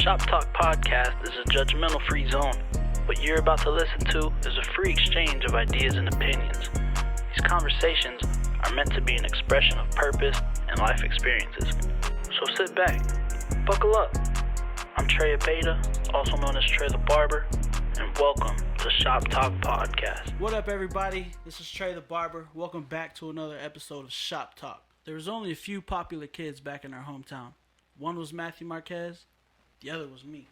Shop Talk Podcast is a judgmental-free zone. What you're about to listen to is a free exchange of ideas and opinions. These conversations are meant to be an expression of purpose and life experiences. So sit back, buckle up. I'm Tre Beta, also known as Tre The Barber, and welcome to Shop Talk Podcast. What up, everybody? This is Tre The Barber. Welcome back to another episode of Shop Talk. There was only a few popular kids back in our hometown. One was Matt Marquez, the other was me.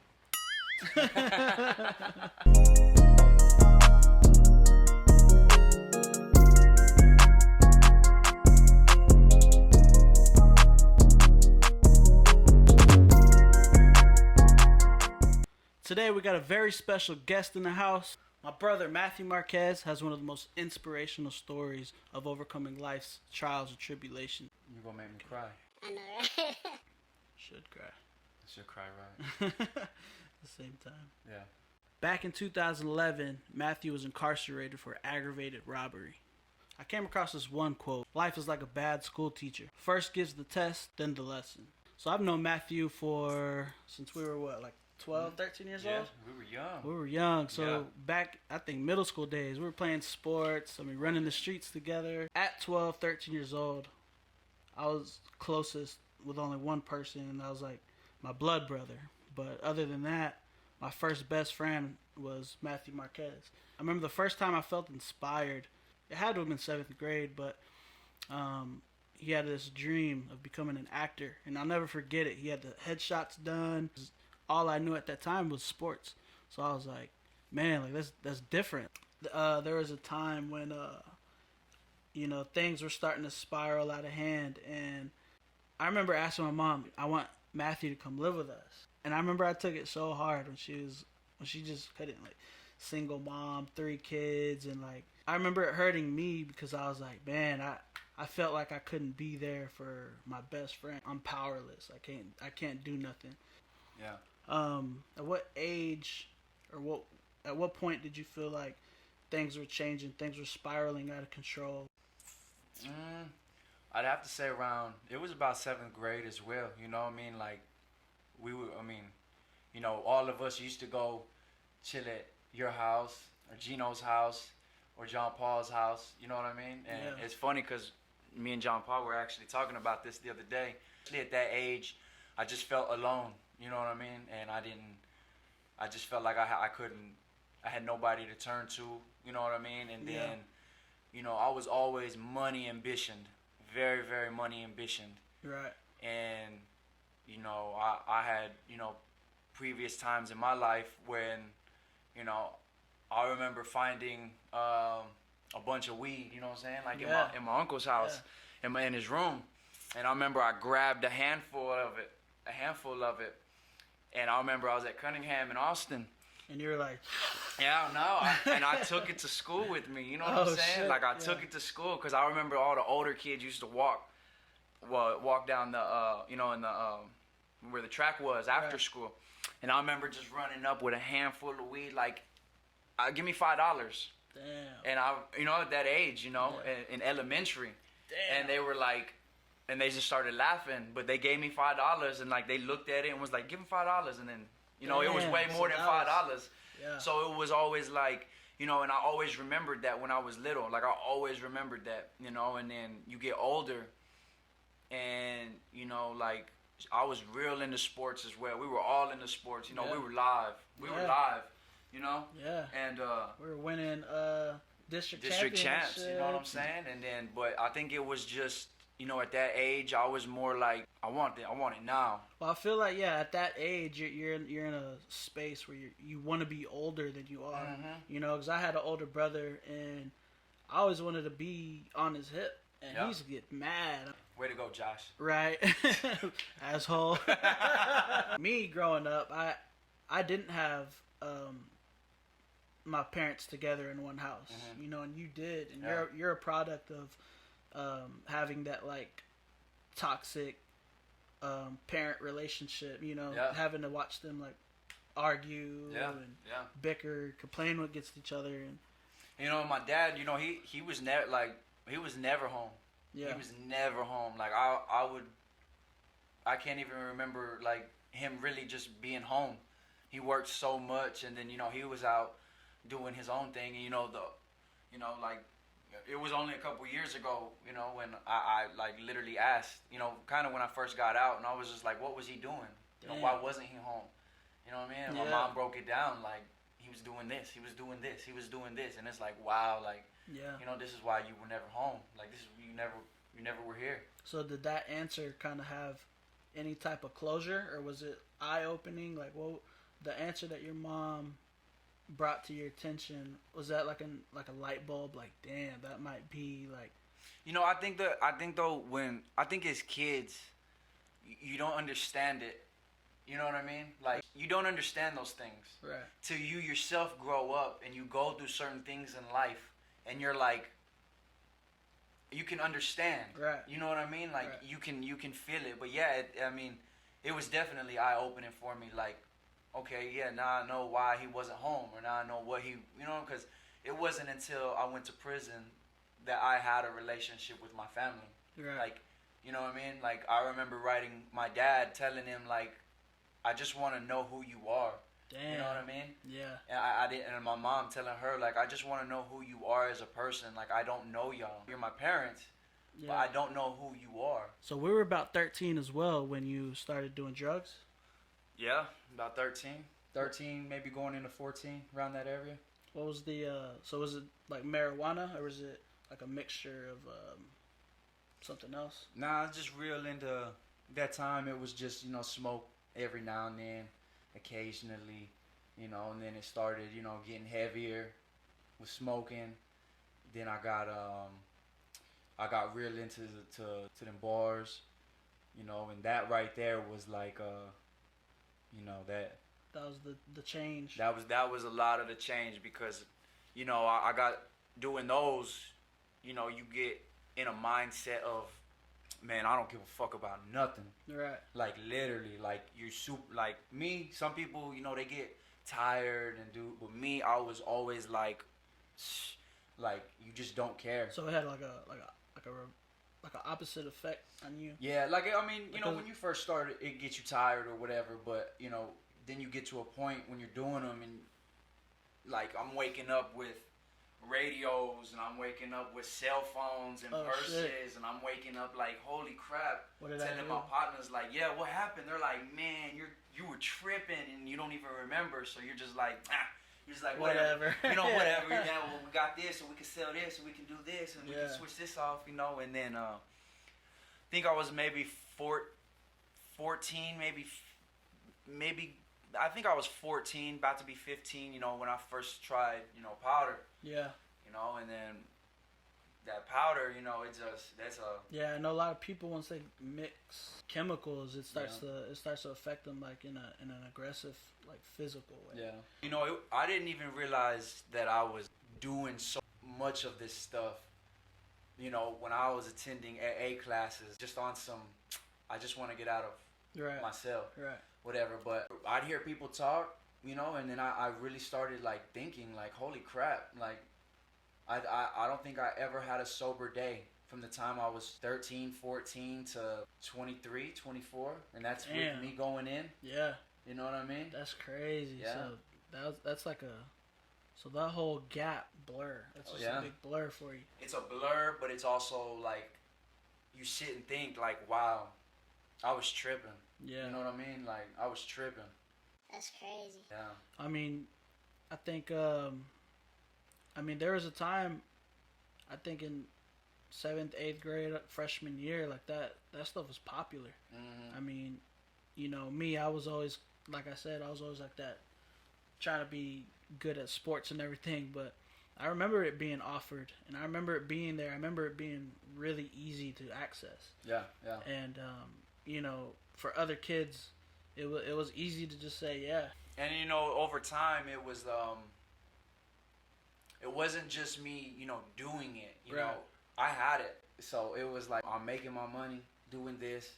Today we got a very special guest in the house. My brother Matt Marquez has one of the most inspirational stories of overcoming life's trials and tribulations. You're gonna make me cry. I know, right? Should cry. I should cry, right? At the same time. Yeah. Back in 2011, Matthew was incarcerated for aggravated robbery. I came across this one quote: "Life is like a bad school teacher. First gives the test, then the lesson." So I've known Matthew since we were 12, 13 years old? We were young. We were young. So back, I think, middle school days, we were playing sports. Running the streets together. At 12, 13 years old, I was closest with only one person, and that was like my blood brother. But other than that, my first best friend was Matt Marquez. I remember the first time I felt inspired. It had to have been 7th grade, but he had this dream of becoming an actor, and I'll never forget it. He had the headshots done. All I knew at that time was sports, so I was like, man, that's different. There was a time when things were starting to spiral out of hand, and I remember asking my mom, I want Matthew to come live with us. And I remember I took it so hard when she just couldn't, single mom, 3 kids, and I remember it hurting me because I was like, man, I felt like I couldn't be there for my best friend. I'm powerless. I can't do nothing. Yeah. At what age or at what point did you feel like things were changing, things were spiraling out of control? I'd have to say it was about 7th grade as well. You know what I mean? All of us used to go chill at your house or Gino's house or John Paul's house. You know what I mean? And It's funny because me and John Paul were actually talking about this the other day. At that age, I just felt alone. You know what I mean? And I just felt like I had nobody to turn to, you know what I mean? And then, I was always money ambitioned, very, very money ambitioned. Right. And, I had, previous times in my life when, I remember finding a bunch of weed, you know what I'm saying? In my uncle's house, in his room. And I remember I grabbed a handful of it. And I remember I was at Cunningham in Austin. And you were like... Yeah, no. And I took it to school with me. You know what I'm saying? Shit. I took it to school because I remember all the older kids used to walk down the, where the track was after school. And I remember just running up with a handful of weed, give me $5. Damn. And at that age, in elementary. Damn. And they were like... And they just started laughing, but they gave me $5, and they looked at it and was like, "Give him $5," and then it was way more than $5. Yeah. So it was always and I always remembered that when I was little, I always remembered that, and then you get older, and I was real into sports as well. We were all into sports, we were live, were live, Yeah. and we were winning district champs, you know what I'm saying, and then but I think it was just. At that age, I was more like, I want it now. Well, I feel like, at that age, you're in a space where you want to be older than you are. Mm-hmm. Because I had an older brother, and I always wanted to be on his hip, and he used to get mad. Way to go, Josh. Right. Asshole. Me, growing up, I didn't have my parents together in one house, and you did, and you're a product of having that toxic parent relationship, having to watch them argue and bicker, complain against each other, and my dad, he was never home. Yeah. He was never home. I I can't even remember like him really just being home. He worked so much, and then he was out doing his own thing, and like it was only a couple years ago, when I like literally asked, kind of when I first got out, and I was just like, what was he doing? Why wasn't he home? You know what I mean? And my mom broke it down like he was doing this, he was doing this, he was doing this, and it's like, wow, like this is why you were never home. Like this is you never were here. So did that answer kind of have any type of closure, or was it eye opening? Like, what the answer that your mom brought to your attention, was that like a light bulb? Like, damn, that might be like. I think as kids, you don't understand it. You know what I mean? Like, you don't understand those things. Right. Till you yourself grow up and you go through certain things in life, and you're like, you can understand. Right. You know what I mean? Like, right. you can feel it. But yeah, it was definitely eye opening for me. Like, okay, yeah, now I know why he wasn't home, or now I know what he, because it wasn't until I went to prison that I had a relationship with my family. Right. Like, you know what I mean? Like, I remember writing my dad, telling him, like, I just want to know who you are. Damn. You know what I mean? Yeah. And I did, and my mom telling her, like, I just want to know who you are as a person. Like, I don't know y'all. You're my parents, but I don't know who you are. So we were about 13 as well when you started doing drugs? Yeah, about 13. 13, maybe going into 14, around that area. What was the, so was it like marijuana, or was it like a mixture of something else? Nah, I was just real into, that time it was just, smoke every now and then, occasionally, and then it started, getting heavier with smoking. Then I got real into to them bars, and that right there was like, that was the change. That was a lot of the change, because, I got doing those, you get in a mindset of, man, I don't give a fuck about nothing. Right. Like, literally, like, you're super, like, me, some people, they get tired but me, I was always like, you just don't care. So it had like an opposite effect on you. Yeah, like, I mean, when you first started, it gets you tired or whatever, but, then you get to a point when you're doing them, and, like, I'm waking up with radios, and I'm waking up with cell phones and purses, and I'm waking up like, holy crap, telling my partners, like, yeah, what happened? They're like, man, you were tripping, and you don't even remember, so you're just like, you're just like, whatever. Whatever. Yeah, well, we got this, so we can sell this, so we can do this, and we can switch this off, and then I think I was maybe 14, maybe I think I was 14, about to be 15, when I first tried, powder. Yeah. And then that powder, that's a... Yeah, I know a lot of people, once they mix chemicals, it starts to affect them, like, in an aggressive, like, physical way. Yeah. I didn't even realize that I was doing so much of this stuff, when I was attending AA classes, just on some, I just want to get out of myself. Right. Whatever, but I'd hear people talk, and then I really started, like, thinking, like, holy crap, like, I don't think I ever had a sober day from the time I was 13, 14 to 23, 24, and that's with me going in. Yeah. You know what I mean? That's crazy. Yeah. So that's like so that whole gap blur, that's just a big blur for you. It's a blur, but it's also, like, you sit and think, like, wow, I was tripping. Yeah. You know what I mean? Like, I was tripping. That's crazy. Yeah. I mean, I think, there was a time, I think in 7th, 8th grade, freshman year, like that stuff was popular. Mm-hmm. I mean, me, I was always, like I said, I was always like that, trying to be good at sports and everything, but I remember it being offered, and I remember it being there. I remember it being really easy to access. Yeah, yeah. And, for other kids, it was easy to just say, yeah. And, over time, it was, it wasn't just me, doing it, you know. I had it. So it was like, I'm making my money doing this.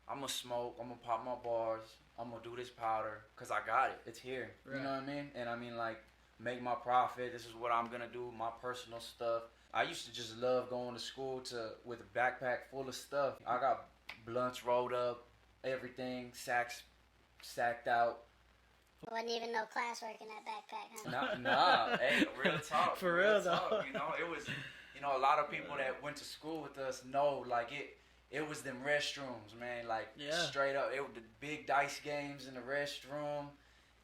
I'm going to smoke. I'm going to pop my bars. I'm going to do this powder because I got it. It's here. Right. You know what I mean? And I mean, like, make my profit. This is what I'm going to do, my personal stuff. I used to just love going to school with a backpack full of stuff. I got blunts rolled up, everything, sacks stacked out. Wasn't even no classwork in that backpack, huh? Nah, hey, real talk. For real though. Talk, it was, a lot of people that went to school with us know, like, it was them restrooms, man, like, straight up, it was the big dice games in the restroom,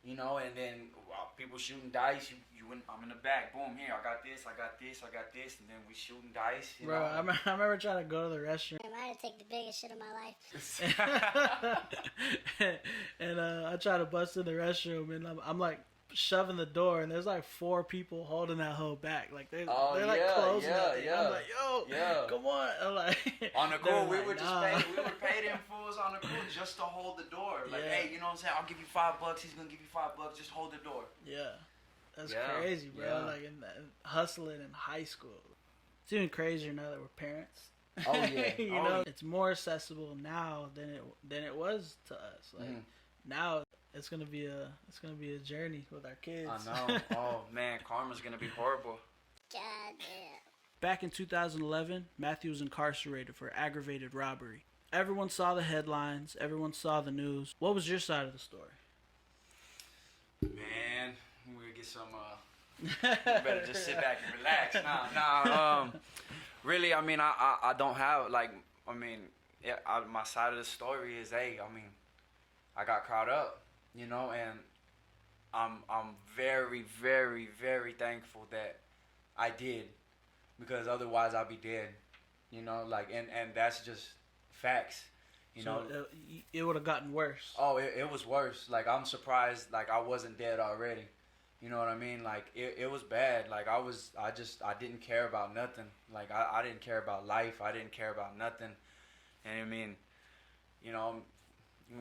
and then people shooting dice, I'm in the back, boom, here, I got this, and then we shooting dice, Bro, I remember trying to go to the restroom. I had to take the biggest shit of my life. And I try to bust in the restroom, and I'm like shoving the door, and there's like 4 people holding that hoe back. Like they're like closing that thing. I'm like, yo, come on. I'm like, on the cool, we would pay them fools on the cool just to hold the door. Like, hey, you know what I'm saying? I'll give you $5. He's gonna give you $5. Just hold the door. Yeah. That's crazy, bro. Yeah. Like hustling in high school. It's even crazier now that we're parents. Oh yeah. It's more accessible now than it was to us. Like now it's gonna be a journey with our kids. I know. Oh man, karma's gonna be horrible. God damn. Back in 2011, Matthew was incarcerated for aggravated robbery. Everyone saw the headlines. Everyone saw the news. What was your side of the story? Man, we're gonna get some. You better just sit back and relax. Nah. Really, I mean, I don't have my side of the story is, I got caught up, and I'm very, very, very thankful that I did, because otherwise I'd be dead, and that's just facts, So it would have gotten worse. Oh, it was worse. Like, I'm surprised, like, I wasn't dead already. You know what I mean? Like, it was bad. Like, I didn't care about nothing. Like, I didn't care about life. I didn't care about nothing. And I mean, I'm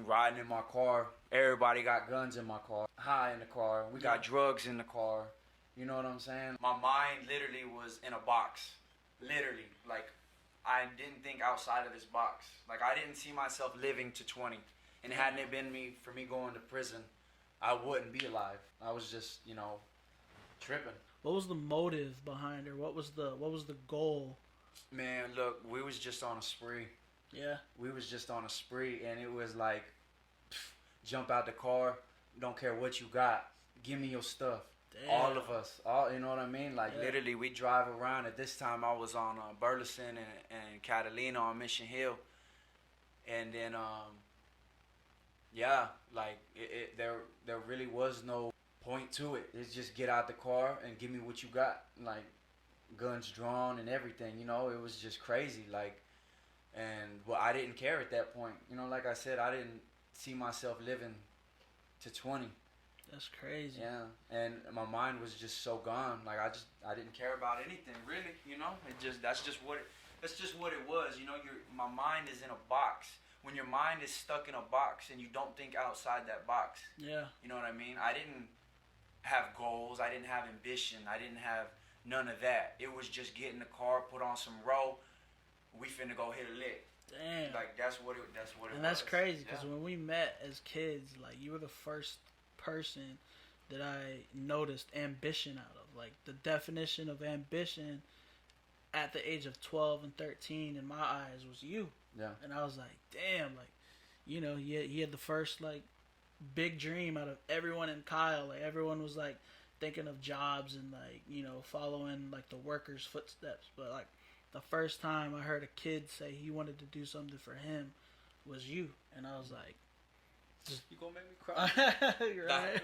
riding in my car. Everybody got guns in my car. High in the car. We got drugs in the car. You know what I'm saying? My mind literally was in a box. Literally. Like, I didn't think outside of this box. Like, I didn't see myself living to 20. And hadn't it been for me going to prison, I wouldn't be alive. I was just, tripping. What was the motive behind it? What was the goal? Man, look, we was just on a spree. Yeah. We was just on a spree, and it was like, jump out the car, don't care what you got, give me your stuff. Damn. All of us, you know what I mean? Like, literally, we drive around. At this time, I was on Burleson and Catalina on Mission Hill, and then there really was no point to it. It's just get out the car and give me what you got, like guns drawn and everything. It was just crazy. Like, I didn't care at that point. Like I said, I didn't see myself living to 20. That's crazy. Yeah, and my mind was just so gone. Like, I didn't care about anything really. That's just what it was. My mind is in a box. When your mind is stuck in a box and you don't think outside that box. Yeah. You know what I mean? I didn't have goals. I didn't have ambition. I didn't have none of that. It was just get in the car, put on some row. We finna go hit a lick. Damn. Like, that's what it was. And that's crazy, because when we met as kids, like, you were the first person that I noticed ambition out of. Like, the definition of ambition at the age of 12 and 13 in my eyes was you. Yeah. And I was like, damn, like, he had the first, like, big dream out of everyone in Kyle. Like, everyone was, like, thinking of jobs and, like, following, like, the workers' footsteps. But, like, the first time I heard a kid say he wanted to do something for him was you. And I was like, you gonna make me cry? You're right.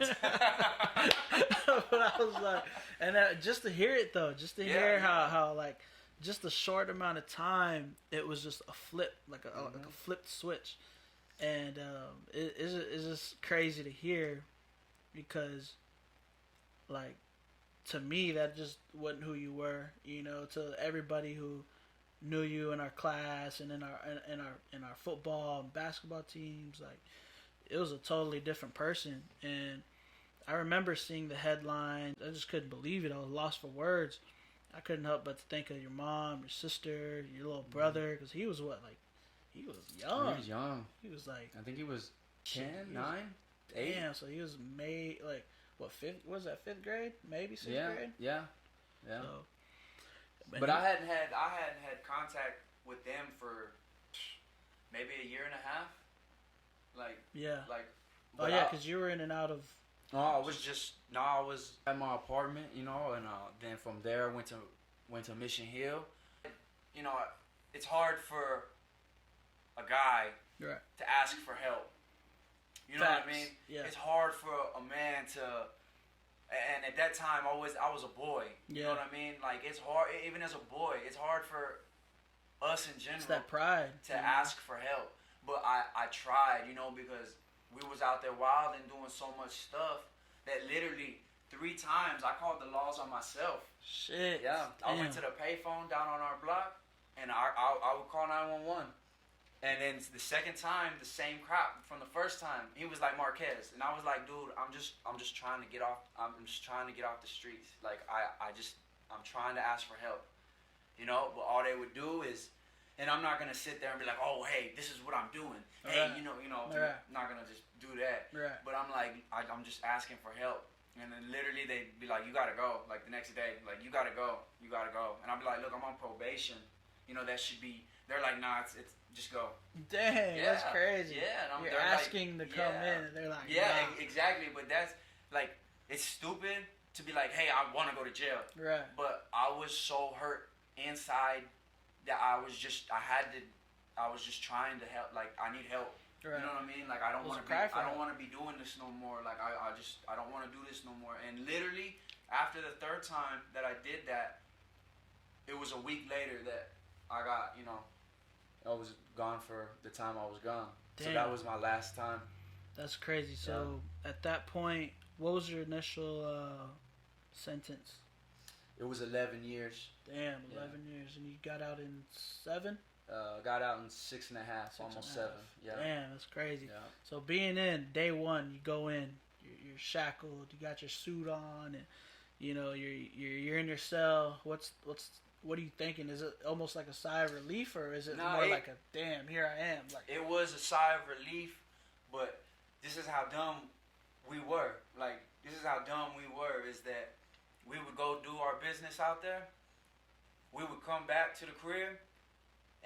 But I was like, and just to hear it, though, hear how, like, just a short amount of time, it was just a flip, like a flipped switch. And it's just crazy to hear, because, like, to me, that just wasn't who you were. To everybody who knew you in our class and in our football and basketball teams, like, it was a totally different person. And I remember seeing the headline. I just couldn't believe it. I was lost for words. I couldn't help but to think of your mom, your sister, your little brother, because he was what, like, he was young. He was young. He was like, I think he was 10, 9, 8. Damn, so he was like, what, fifth grade? Maybe sixth grade? Yeah. So, but I hadn't had contact with them for maybe a year and a half. Like, Yeah. like. Oh yeah, because you were in and out of. No, I was at my apartment, and then from there went to Mission Hill. You know, it's hard for a guy Right. to ask for help. You know Facts. what I mean? Yeah. It's hard for a man to, and at that time I was a boy. You know what I mean? Like, it's hard, even as a boy, it's hard for us in general. It's that pride to ask for help. But I tried, because we was out there wild and doing so much stuff that literally 3 times I called the laws on myself. Shit. Yeah. I went to the payphone down on our block, and I would call 911. And then the second time, the same crap from the first time. He was like, Marquez, and I was like, dude, I'm just trying to get off. I'm just trying to get off the streets. Like, I'm trying to ask for help, But all they would do is, and I'm not gonna sit there and be like, oh, hey, this is what I'm doing. Hey, Right. I'm Right. not gonna just do that. Right. But I'm like, I'm just asking for help. And then literally they'd be like, you gotta go. Like, the next day, like, you gotta go. You gotta go. And I'd be like, look, I'm on probation. That should be. They're like, nah, it's just go. Dang, Yeah. that's crazy. Yeah, and You're asking to come in, and they're like, yeah, nah. exactly. But that's like, it's stupid to be like, hey, I want to go to jail. Right. But I was so hurt inside that I was just trying to help. Like, I need help. Right. You know what I mean? Like, I don't want to be doing this no more. Like, I don't want to do this no more. And literally, after the 3rd time that I did that, it was a week later that I got, I was gone for the time I was gone. Damn. So that was my last time. That's crazy. So at that point, what was your initial sentence? It was 11 years. Damn, 11 years, and you got out in 7? Got out in 6.5, almost 7. Yeah. Damn, that's crazy. Yeah. So being in day 1, you go in, you're shackled, you got your suit on, and you're in your cell. What are you thinking? Is it almost like a sigh of relief, or is it more like a damn, here I am? Like, it was a sigh of relief, but this is how dumb we were. Like, this is how dumb we were, is that we would go do our business out there. We would come back to the crib,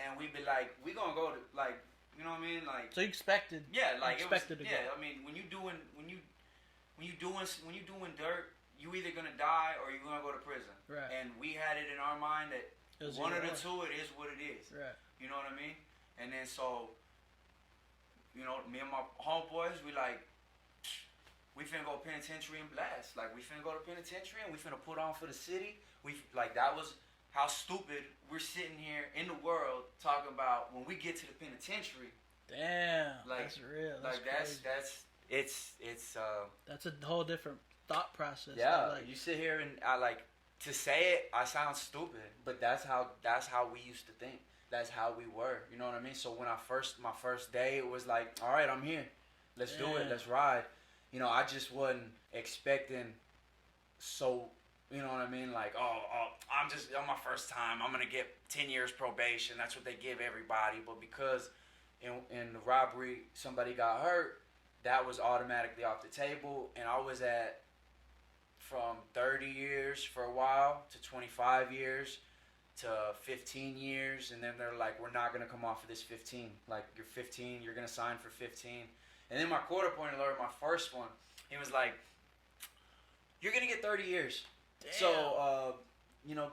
and we'd be like, we gonna go to, like, you know what I mean? Like, so you expected? Yeah, like, expected to go. I mean, when you doing dirt, you either gonna die or you're gonna go to prison. Right. And we had it in our mind that one of the two, it is what it is. Right. You know what I mean? And then so, me and my homeboys, we finna go penitentiary and blast. Like, we finna go to penitentiary and we finna put on for the city. That was how stupid we're sitting here in the world talking about when we get to the penitentiary. Damn, that's real. That's a whole different thought process. Yeah, you sit here and to say it, I sound stupid, but that's how we used to think. That's how we were. You know what I mean? So when my first day, it was like, all right, I'm here. Let's do it. Let's ride. I just wasn't expecting you know what I mean? Like, on my first time, I'm going to get 10 years probation. That's what they give everybody. But because in the robbery, somebody got hurt, that was automatically off the table. And I was from 30 years for a while to 25 years to 15 years. And then they're like, we're not going to come off of this 15. Like, you're 15, you're going to sign for 15. And then my court appointed lawyer, my first one, he was like, you're going to get 30 years. Damn. So,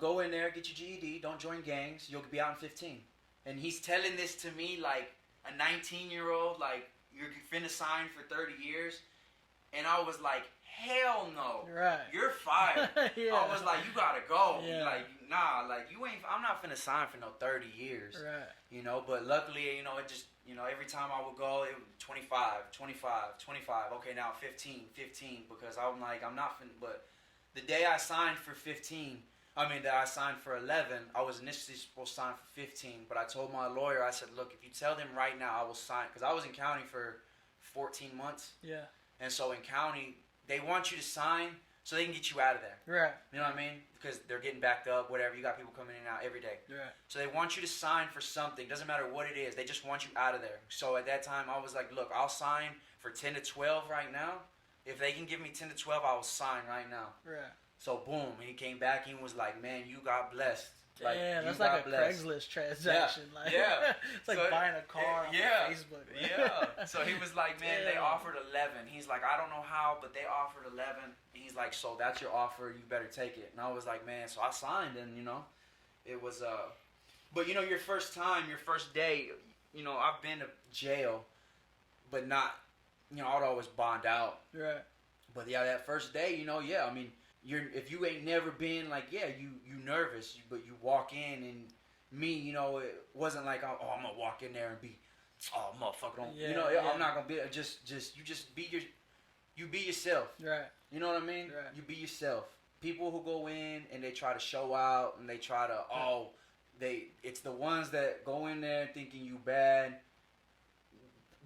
go in there, get your GED, don't join gangs, you'll be out in 15. And he's telling this to me like a 19-year-old, like, you're finna sign for 30 years. And I was like, hell no. Right. You're fired. Yeah. I was like, you gotta go. Yeah. Like, nah, like, I'm not finna sign for no 30 years. Right. But luckily, it just, every time I would go, it was 25, 25, 25. Okay, now 15, because I'm like, I'm not finna, but the day I signed for 11, I was initially supposed to sign for 15, but I told my lawyer, I said, look, if you tell them right now, I will sign, because I was in county for 14 months. Yeah. And so in county, they want you to sign so they can get you out of there. Right. You know what I mean? Because they're getting backed up, whatever. You got people coming in and out every day. Right. So they want you to sign for something. Doesn't matter what it is. They just want you out of there. So at that time, I was like, look, I'll sign for 10 to 12 right now. If they can give me 10 to 12, I will sign right now. Right. So boom, he came back and was like, man, you got blessed. Yeah, you that's got like a blessed. Craigslist transaction. Like, Yeah. it's like So buying a car on Facebook. Man. Yeah. So he was like, man, they Damn. offered 11. He's like, I don't know how, but they offered 11. He's like, so that's your offer. You better take it. And I was like, man. So I signed, and it was But your first time, your first day, I've been to jail, but not, I'd always bond out. Right. But yeah, that first day, I mean, if you ain't never been, like, yeah, you nervous, but you walk in, and me, it wasn't like, oh, I'm gonna walk in there and be, oh, motherfucker, don't, Yeah. I'm not gonna be, just be you be yourself. Right. You know what I mean? Right. You be yourself. People who go in and they try to show out and they try to, it's the ones that go in there thinking you bad.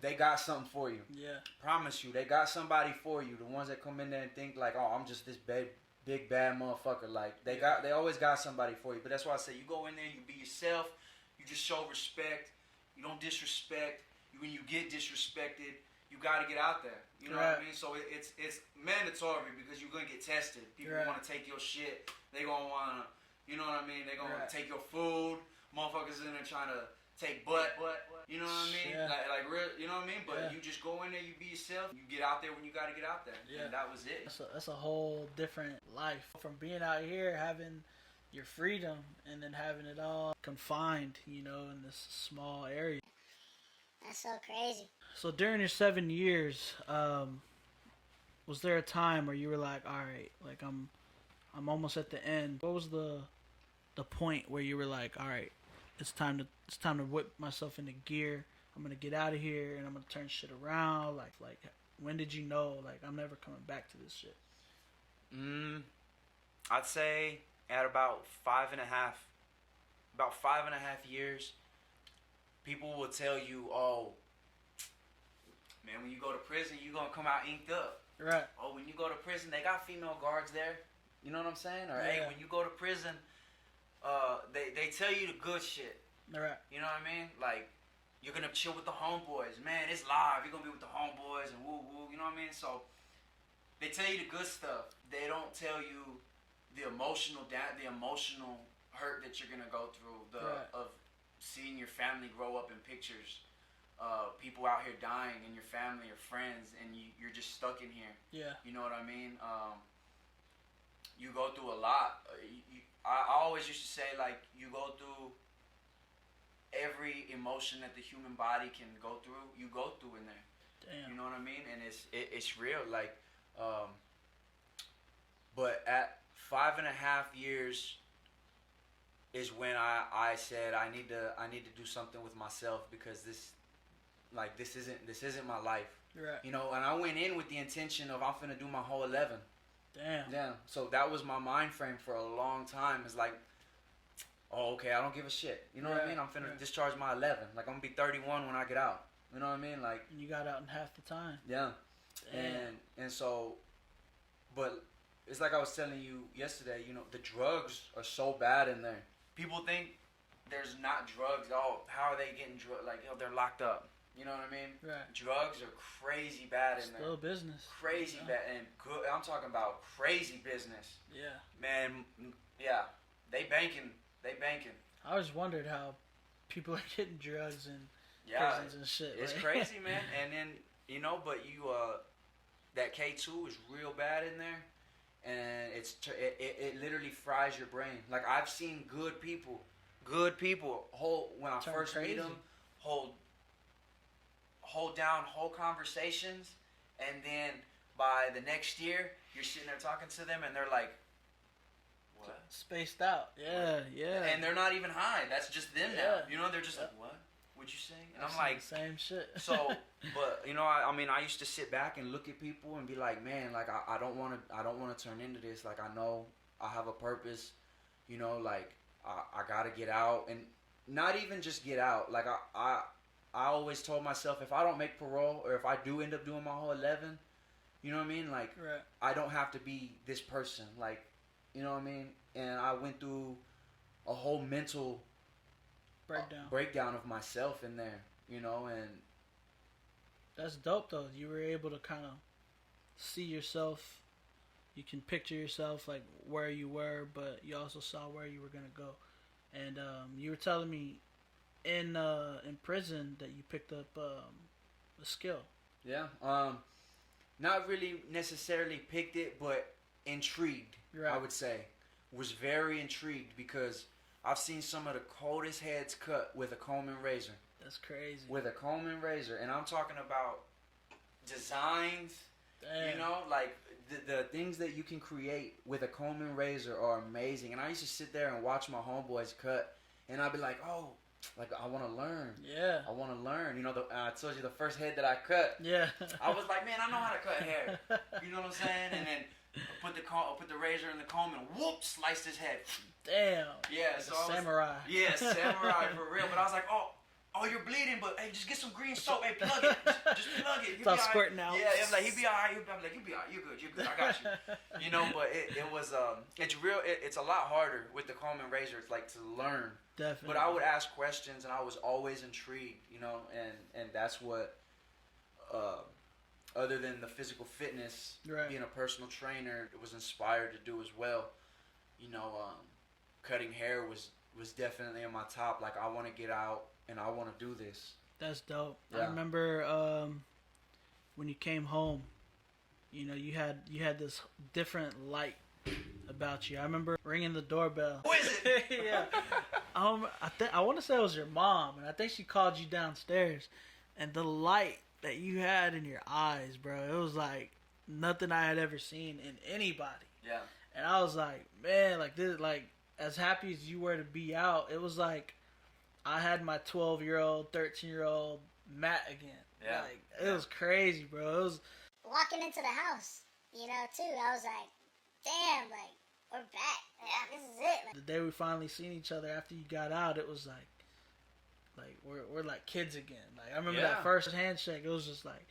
They got something for you. Yeah. Promise you, they got somebody for you. The ones that come in there and think like, oh, I'm just this big bad motherfucker. Like they always got somebody for you. But that's why I say you go in there, you be yourself. You just show respect. You don't disrespect. When you get disrespected, you got to get out there. You know what I mean? So it's mandatory because you're gonna get tested. People want to take your shit. They gonna wanna, you know what I mean? They gonna take your food. Motherfuckers in there trying to take butt. You know what I mean? Yeah. Like real, you know what I mean? But you just go in there, you be yourself. You get out there when you got to get out there. Yeah. And that was it. That's a whole different life. From being out here, having your freedom, and then having it all confined, in this small area. That's so crazy. So during your 7 years, was there a time where you were like, all right, like I'm almost at the end? What was the point where you were like, all right, it's time to whip myself into gear. I'm gonna get out of here and I'm gonna turn shit around. Like when did you know like I'm never coming back to this shit? I'd say at about 5.5 years, people will tell you, oh, man, when you go to prison, you're gonna come out inked up. Right. Oh, when you go to prison, they got female guards there. You know what I'm saying? Or hey, when you go to prison, they tell you the good shit. Right. You know what I mean? Like, you're gonna chill with the homeboys. Man, it's live. You're gonna be with the homeboys and woo woo. You know what I mean? So they tell you the good stuff. They don't tell you the emotional hurt that you're gonna go through. Of seeing your family grow up in pictures. People out here dying and your family or friends, and you're just stuck in here. Yeah. You know what I mean? You go through a lot. I always used to say, like, you go through every emotion that the human body can go through. You go through in there. Damn. You know what I mean? And it's real. Like, but at 5.5 years is when I said I need to do something with myself because this isn't my life. Right. And I went in with the intention of I'm finna do my whole 11. Damn. Yeah. So that was my mind frame for a long time. It's like, oh, okay, I don't give a shit. You know what I mean? I'm finna discharge my 11. Like, I'm gonna be 31 when I get out. You know what I mean? Like, and you got out in half the time. Yeah. Damn. And so, but it's like I was telling you yesterday. The drugs are so bad in there. People think there's not drugs. Oh, how are they getting drugs? Like, they're locked up. You know what I mean? Right. Drugs are crazy bad in there. Still business. Crazy bad and good. I'm talking about crazy business. Yeah. Man, yeah. They banking. I always wondered how people are getting drugs in prisons and shit. It's crazy, man. And then, but that K2 is real bad in there. And it literally fries your brain. Like, I've seen good people when I first meet them, hold down whole conversations, and then by the next year, you're sitting there talking to them, and they're like, what? Spaced out. Yeah. And they're not even high. That's just them now. They're just like, what? What'd you say? And I'm like, same shit. So, but I mean, I used to sit back and look at people and be like, man, like I don't want to turn into this. Like, I know I have a purpose. Like I gotta get out, and not even just get out. Like I always told myself, if I don't make parole, or if I do end up doing my whole 11, you know what I mean? Like, I don't have to be this person. Like, you know what I mean? And I went through a whole mental breakdown of myself in there, and that's dope though. You were able to kind of see yourself. You can picture yourself like where you were, but you also saw where you were gonna go. And you were telling me in prison that you picked up a skill. Yeah. Not really necessarily picked it, but intrigued. Right. I would say was very intrigued because I've seen some of the coldest heads cut with a comb and razor. That's crazy. With a comb and razor, and I'm talking about designs. Damn. You know, like the things that you can create with a comb and razor are amazing. And I used to sit there and watch my homeboys cut, and I'd be like, oh, like I want to learn. Yeah. I want to learn. You know, I told you the first head that I cut. Yeah. I was like, man, I know how to cut hair. You know what I'm saying? And then put the razor in the comb and whoop, sliced his head. Damn. Yeah, like so a samurai. Yeah, samurai for real. But I was like, oh, you're bleeding, but hey, just get some green soap. Hey, plug it. Just plug it. Stop squirting out. Yeah, I'm like, he'll be all right. I'm like, you'll be all right. You're good. I got you. You know, but it was, it's real. It's a lot harder with the comb and razor. It's like to learn. Definitely. But I would ask questions, and I was always intrigued, you know, and that's what, other than the physical fitness, right. being a personal trainer, was inspired to do as well. You know, cutting hair was definitely on my top. Like, I want to get out and I want to do this. That's dope. Yeah. I remember when you came home, you know, you had this different light about you. I remember ringing the doorbell. Who is it? Yeah. I want to say it was your mom, and I think she called you downstairs, and the light that you had in your eyes, bro, it was like nothing I had ever seen in anybody. Yeah. And I was like, man, like this, like as happy as you were to be out, it was like I had my 12-year-old, 13-year-old Matt again. Yeah. Like it was crazy, bro. It was Walking into the house, you know, too, I was like, damn, like, we're back. Yeah, this is it. Like, the day we finally seen each other after you got out, it was like we're like kids again. Like I remember that first handshake. It was just like,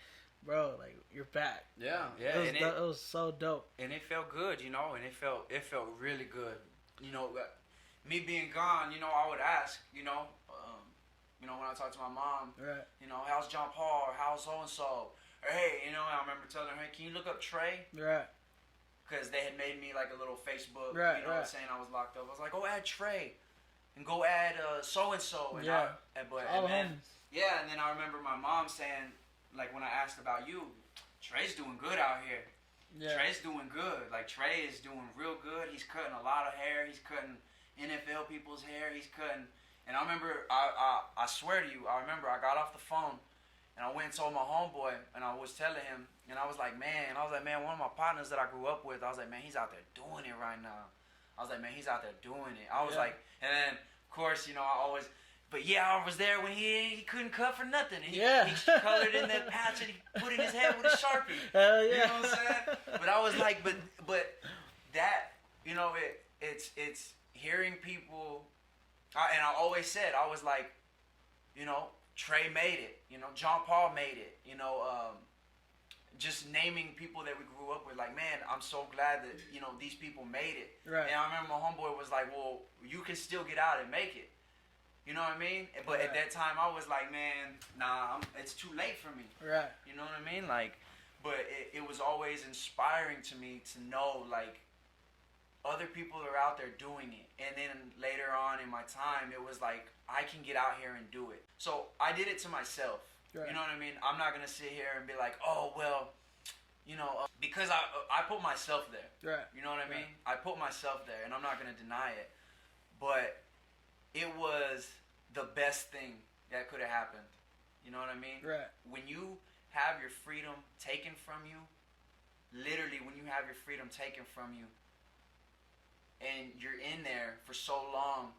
bro, like you're back. Yeah, yeah. It was so dope. And it felt good, you know, and it felt really good. You know, me being gone, you know, I would ask, you know, when I talked to my mom, right? You know, how's John Paul? Or how's so and so? Or hey, you know, I remember telling her, hey, can you look up Tre? Right. Because they had made me like a little Facebook, right, you know, saying I was locked up. I was like, go add Tre, and go add so and so, and yeah, and then I remember my mom saying, like when I asked about you, Tre's doing good out here. Yeah. Tre's doing good. Like Tre is doing real good. He's cutting a lot of hair. He's cutting NFL people's hair. He's cutting. And I remember, I swear to you, I remember I got off the phone and I went and told my homeboy and I was telling him, and I was like, man, one of my partners that I grew up with, I was like, man, he's out there doing it right now. I was like, man, he's out there doing it. I was like, and then of course, you know, I was there when he couldn't cut for nothing. He colored in that patch and he put in his head with a Sharpie. Hell yeah. You know what I'm saying? But I was like, but that, you know, it's hearing people. And I always said, I was like, you know, Tre made it. You know, John Paul made it. You know, just naming people that we grew up with. Like, man, I'm so glad that, you know, these people made it. Right. And I remember my homeboy was like, well, you can still get out and make it. You know what I mean? But at that time, I was like, man, nah, it's too late for me. Right. You know what I mean? Like, but it was always inspiring to me to know, like, other people are out there doing it. And then later on in my time, it was like, I can get out here and do it. So I did it to myself. Right. You know what I mean? I'm not going to sit here and be like, oh, well, you know, because I put myself there. Right. You know what I mean? I put myself there, and I'm not going to deny it. But it was the best thing that could have happened. You know what I mean? Right. When you have your freedom taken from you, literally when you have your freedom taken from you, and you're in there for so long,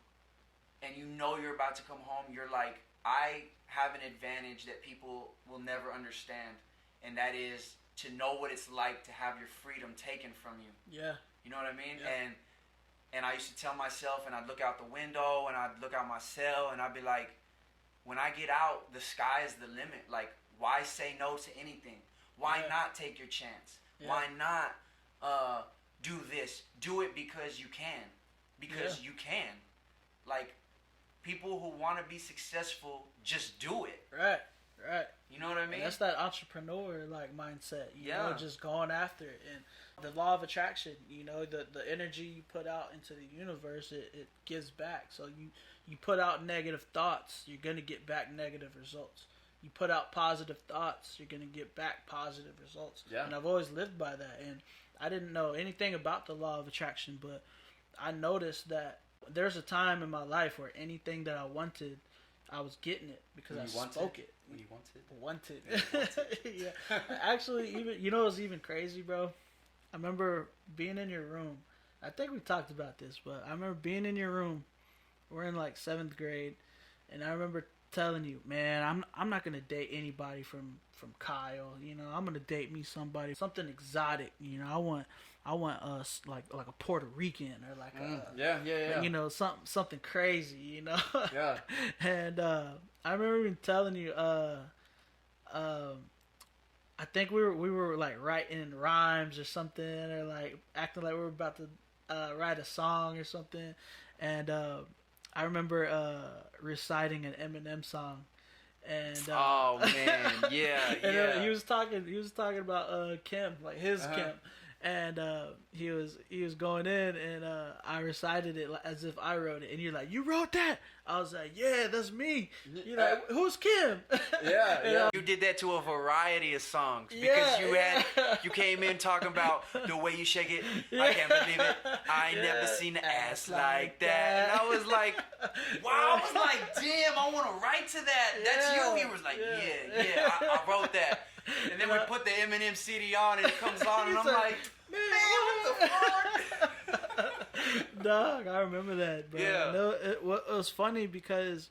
and you know you're about to come home, you're like, I have an advantage that people will never understand, and that is to know what it's like to have your freedom taken from you. Yeah. You know what I mean? Yeah. And I used to tell myself, and I'd look out the window, and I'd look out my cell, and I'd be like, when I get out, the sky is the limit. Like, why say no to anything? Why not take your chance? Yeah. Why not do this? Do it because you can. Because you can. Like, people who want to be successful just do it. Right. Right. You know what I mean? And that's that entrepreneur like mindset. You Yeah. know, just going after it. And the law of attraction, you know, the energy you put out into the universe, it gives back. So you put out negative thoughts, you're gonna get back negative results. You put out positive thoughts, you're gonna get back positive results. Yeah. And I've always lived by that. And I didn't know anything about the law of attraction, but I noticed that there's a time in my life where anything that I wanted, I was getting it because I spoke it. When you wanted. Yeah. Actually, even you know what's even crazy, bro? I remember being in your room. I think we talked about this, but I remember being in your room. We're in like 7th grade, and I remember telling you, man, I'm not gonna date anybody from Kyle. You know, I'm gonna date me somebody, something exotic. You know, I want us like a Puerto Rican or like yeah. you know, something crazy. You know. Yeah. And I remember even telling you, I think we were like writing rhymes or something, or like acting like we were about to write a song or something, and I remember reciting an Eminem song, and oh man, yeah, and yeah. he was talking about Kim, like his Kim, and he was going in, and I recited it as if I wrote it, and you're like, you wrote that? I was like, yeah, that's me. You're like, who's Kim? Yeah. You did that to a variety of songs because you came in talking about the way you shake it. I can't believe it. I ain't never seen an ass like that. And I was like, wow. I was like, damn, I want to write to that. That's you. He was like, yeah, I wrote that. And then we put the Eminem CD on and it comes on and I'm like, man, what the fuck? Dog, I remember that, bro. Yeah. No, it was funny because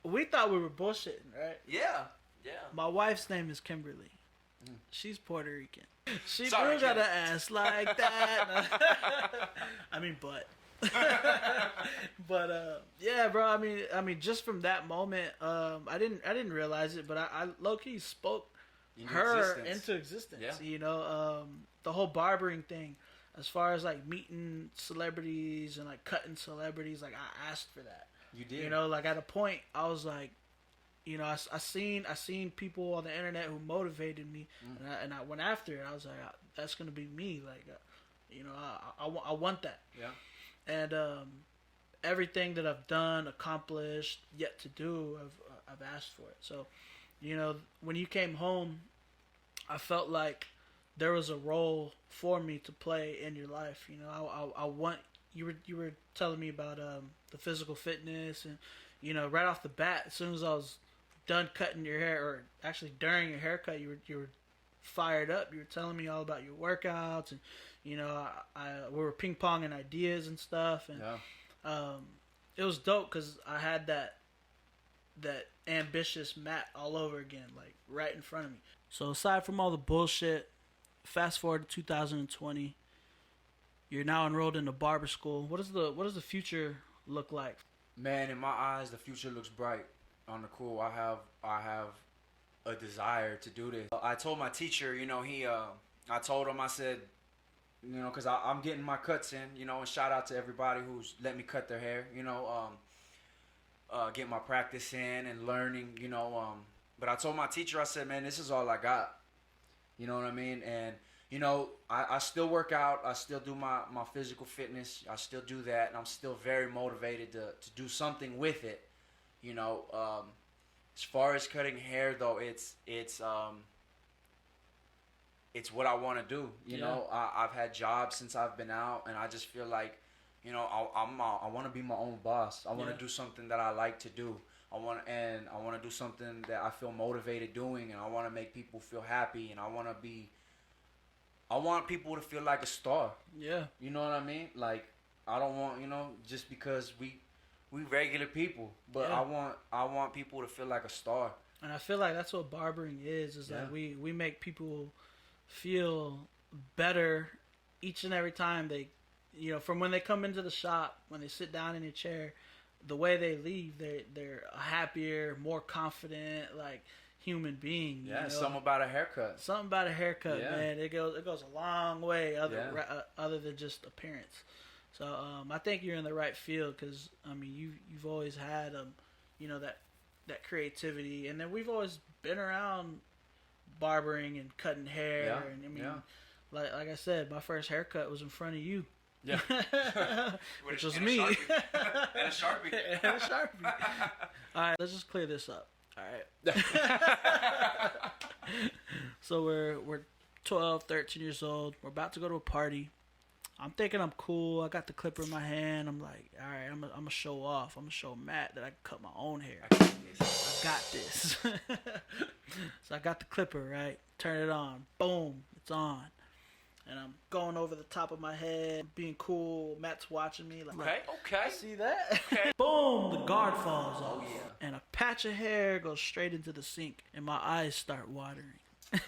we thought we were bullshitting, right? Yeah. My wife's name is Kimberly. She's Puerto Rican. She Sorry, do got an ass like that. I mean, but. But yeah, bro. I mean, just from that moment, I didn't realize it, but I low key spoke her into existence. Yeah. You know, the whole barbering thing. As far as like meeting celebrities and like cutting celebrities, like I asked for that. You did. You know, like at a point I was like, you know, I seen people on the internet who motivated me, and I went after it. I was like, that's gonna be me. Like, you know, I want that. Yeah. And everything that I've done, accomplished, yet to do, I've asked for it. So, you know, when you came home, I felt like there was a role for me to play in your life. You know, I want you were telling me about the physical fitness, and you know, right off the bat, as soon as I was done cutting your hair, or actually during your haircut, you were fired up. You were telling me all about your workouts, and you know, we were ping ponging ideas and stuff, and it was dope because I had that ambitious Matt all over again, like right in front of me. So aside from all the bullshit, fast forward to 2020, you're now enrolled in the barber school. What does the future look like? Man, in my eyes, the future looks bright. On the cool, I have a desire to do this. I told my teacher, you know, I told him, I said, you know, because I'm getting my cuts in, you know, and shout out to everybody who's let me cut their hair, you know, get my practice in and learning, you know, but I told my teacher, I said, man, this is all I got. You know what I mean? And, you know, I still work out. I still do my physical fitness. I still do that. And I'm still very motivated to do something with it. You know, as far as cutting hair, though, it's what I want to do. You know, I've had jobs since I've been out, and I just feel like, you know, I want to be my own boss. I want to do something that I like to do. I want to do something that I feel motivated doing, and I want to make people feel happy, and I want people to feel like a star. Yeah. You know what I mean? Like, I don't want, you know, just because we regular people, but I want people to feel like a star. And I feel like that's what barbering is that we make people feel better each and every time they, you know, from when they come into the shop, when they sit down in a chair, the way they leave, they're a happier, more confident, like, human being. Yeah, you know? Something about a haircut. Something about a haircut, man. It goes a long way other than just appearance. So I think you're in the right field because I mean you've always had you know, that that creativity, and then we've always been around barbering and cutting hair. Yeah. And I mean, like I said, my first haircut was in front of you. Yeah. Which was me. And a Sharpie. And a Sharpie. All right, let's just clear this up. All right. So we're 12, 13 years old. We're about to go to a party. I'm thinking I'm cool. I got the clipper in my hand. I'm like, all right, I'm gonna show off. I'm gonna show Matt that I can cut my own hair. I got this. So I got the clipper, right? Turn it on. Boom, it's on. And I'm going over the top of my head, being cool. Matt's watching me. Like, Okay. See that? Okay. Boom, the guard falls off. Oh, yeah. And a patch of hair goes straight into the sink, and my eyes start watering.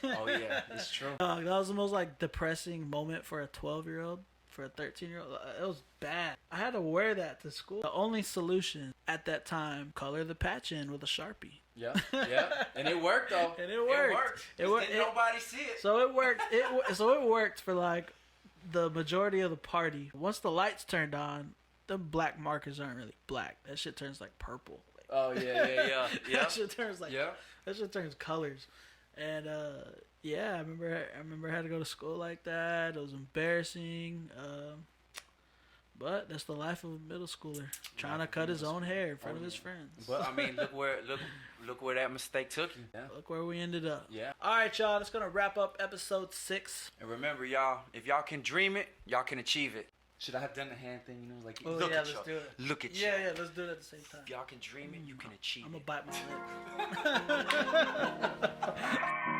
Oh, yeah, it's true. That was the most like depressing moment for a 12-year-old, for a 13-year-old. It was bad. I had to wear that to school. The only solution at that time, color the patch in with a Sharpie. Yeah. And it worked, though. And it worked. It worked. Didn't nobody see it. So it worked. So it worked for like the majority of the party. Once the lights turned on, the black markers aren't really black. That shit turns like purple. Oh, yeah. That shit turns like Yeah. That shit turns colors. And I remember I had to go to school like that. It was embarrassing. But that's the life of a middle schooler, trying to cut his own hair in front of his friends. But I mean, look where that mistake took you. Yeah. Look where we ended up. Yeah. All right, y'all. That's gonna wrap up episode 6. And remember, y'all, if y'all can dream it, y'all can achieve it. Should I have done the hand thing? You know, like look at let's y'all. do it. Look at Yeah, y'all. let's do it at the same time. If y'all can dream it, you can achieve I'm it. gonna bite my lip.